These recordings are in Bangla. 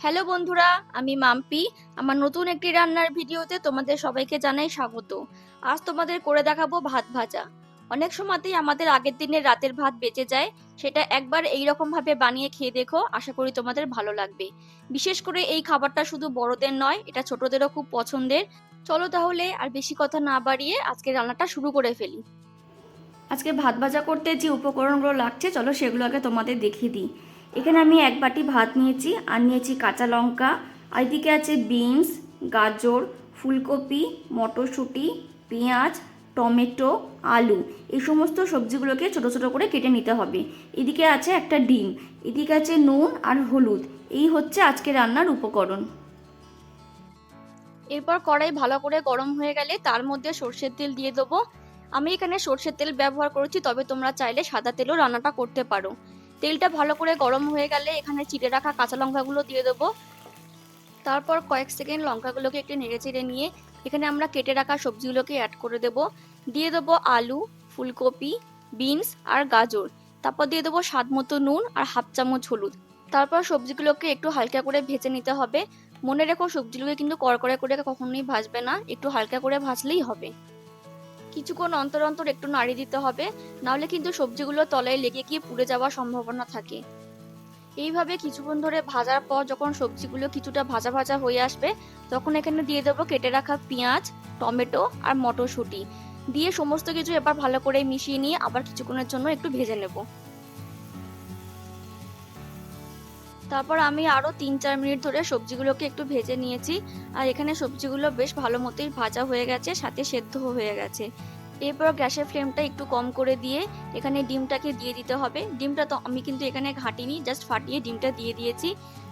হ্যালো বন্ধুরা, আমি মাম্পি। আমার নতুন একটি রান্নার ভিডিওতে তোমাদের সবাইকে জানাই স্বাগত। আজ তোমাদের করে দেখাবো ভাত ভাজা। অনেক সময়তেই আমাদের আগের দিনের রাতের ভাত বেঁচে যায়। সেটা একবার এইরকম ভাবে বানিয়ে খেয়ে দেখো, আশা করি তোমাদের ভালো লাগবে। বিশেষ করে এই খাবারটা শুধু বড়দের নয়, এটা ছোটদেরও খুব পছন্দের। চলো তাহলে আর বেশি কথা না বাড়িয়ে আজকে রান্নাটা শুরু করে ফেলি। আজকে ভাত ভাজা করতে যে উপকরণগুলো লাগছে চলো সেগুলো আগে তোমাদের দেখিয়ে দিই। এখানে আমি এক বাটি ভাত নিয়েছি, আর নিয়েছি কাঁচা লঙ্কা, আর এদিকে আছে বিনস, গাজর, ফুলকপি, মটরশুঁটি, পেঁয়াজ, টমেটো, আলু। এই সমস্ত সবজিগুলোকে ছোট ছোট করে কেটে নিতে হবে। এদিকে আছে একটা ডিম, এদিকে আছে নুন আর হলুদ। এই হচ্ছে আজকে রান্নার উপকরণ। এরপর কড়াই ভালো করে গরম হয়ে গেলে তার মধ্যে সর্ষের তেল দিয়ে দেবো। আমি এখানে সর্ষের তেল ব্যবহার করেছি, তবে তোমরা চাইলে সাদা তেলও রান্নাটা করতে পারো। তেলটা ভালো করে গরম হয়ে গেলে এখানে চিড়ে রাখা কাঁচা লঙ্কাগুলো দিয়ে দেবো। তারপর কয়েক সেকেন্ড লঙ্কাগুলোকে একটু নেড়ে চেড়ে নিয়ে এখানে আমরা কেটে রাখা সবজিগুলোকে অ্যাড করে দেব। দিয়ে দেবো আলু, ফুলকপি, বিনস আর গাজর। তারপর দিয়ে দেবো স্বাদ মতো নুন আর হাফ চামচ হলুদ। তারপর সবজিগুলোকে একটু হালকা করে ভেজে নিতে হবে। মনে রেখো, সবজিগুলোকে কিন্তু কড়কড়ে করে কখনোই ভাজবে না, একটু হালকা করে ভাজলেই হবে। কিছুক্ষণ অন্তর অন্তর একটু নাড়িয়ে দিতে হবে, নাহলে কিন্তু সবজিগুলো তলায় লেগে গিয়ে পুড়ে যাওয়ার সম্ভাবনা থাকে। এইভাবে কিছুক্ষণ ধরে ভাজার পর যখন সবজিগুলো কিছুটা ভাজা ভাজা হয়ে আসবে, তখন এখানে দিয়ে দেবো কেটে রাখা পেঁয়াজ, টমেটো আর মটরশুঁটি। দিয়ে সমস্ত কিছু এবার ভালো করে মিশিয়ে নিয়ে আবার কিছুক্ষণের জন্য একটু ভেজে নেব। তারপর আমি আরো 3-4 মিনিট ধরে সবজিগুলোকে একটু ভেজে নিয়েছি। আর এখানে সবজিগুলো বেশ ভালো মতোই ভাজা হয়ে গেছে, সাথে সেদ্ধ হয়ে গেছে। এরপর গ্যাসের ফ্লেমটা একটু কম করে দিয়ে এখানে ডিমটাকে দিয়ে দিতে হবে। ডিমটা তো আমি কিন্তু এখানে ঘাটিনি, জাস্ট ফাটিয়ে ডিমটা দিয়ে দিয়েছি।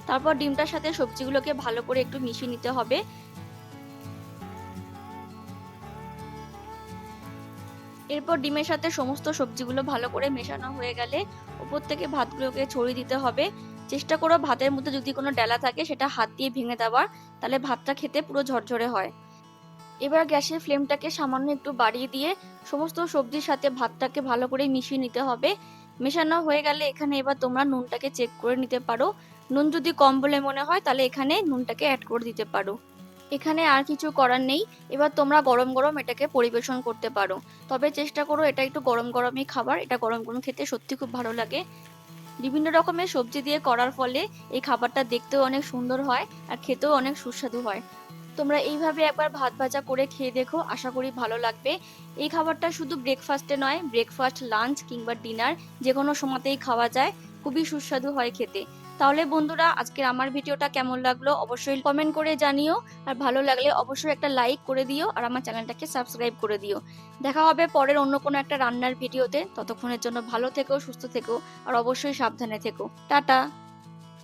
তারপর ডিমটার সাথে সবজিগুলোকে ভালো করে একটু মিশিয়ে নিতে হবে। এরপর ডিমের সাথে সমস্ত সবজিগুলো ভালো করে মেশানো হয়ে গেলে উপর থেকে ভাতগুলোকে ছড়িয়ে দিতে হবে। চেষ্টা করো ভাতের মধ্যে যদি কোনো ডেলা থাকে সেটা হাত দিয়ে ভেঙে দেওয়ার, তাহলে ভাতটা খেতে পুরো ঝরঝরে হয়। এবার গ্যাসের ফ্লেমটাকে সামান্য একটু বাড়িয়ে দিয়ে সমস্ত সবজির সাথে ভাতটাকে ভালো করে মিশিয়ে নিতে হবে। মেশানো হয়ে গেলে এখানে এবার তোমরা নুনটাকে চেক করে নিতে পারো। নুন যদি কম বলে মনে হয় তাহলে এখানে নুনটাকে অ্যাড করে দিতে পারো। এখানে আর কিছু করার নেই। এবার তোমরা গরম গরম এটাকে পরিবেশন করতে পারো। তবে চেষ্টা করো এটা একটু গরম গরমই খাবার, এটা গরম গরম খেতে সত্যি খুব ভালো লাগে। বিভিন্ন রকমের সবজি দিয়ে করার ফলে এই খাবারটা দেখতেও অনেক সুন্দর হয় আর খেতেও অনেক সুস্বাদু হয়। তোমরা এইভাবে একবার ভাত ভাজা করে খেয়ে দেখো, আশা করি ভালো লাগবে। এই খাবারটা শুধু ব্রেকফাস্টে নয়, ব্রেকফাস্ট, লাঞ্চ কিংবা ডিনার যে কোনো সময়তেই খাওয়া যায়। খুবই সুস্বাদু হয় খেতে। তাহলে বন্ধুরা, আজকের আমার ভিডিওটা কেমন লাগলো অবশ্যই কমেন্ট করে জানিও। আর ভালো লাগলে অবশ্যই একটা লাইক করে দিও আর আমার চ্যানেলটাকে সাবস্ক্রাইব করে দিও। দেখা হবে পরের অন্য কোনো একটা রান্নার ভিডিওতে। ততক্ষণের জন্য ভালো থেকো, সুস্থ থেকো আর অবশ্যই সাবধানে থেকো। টাটা।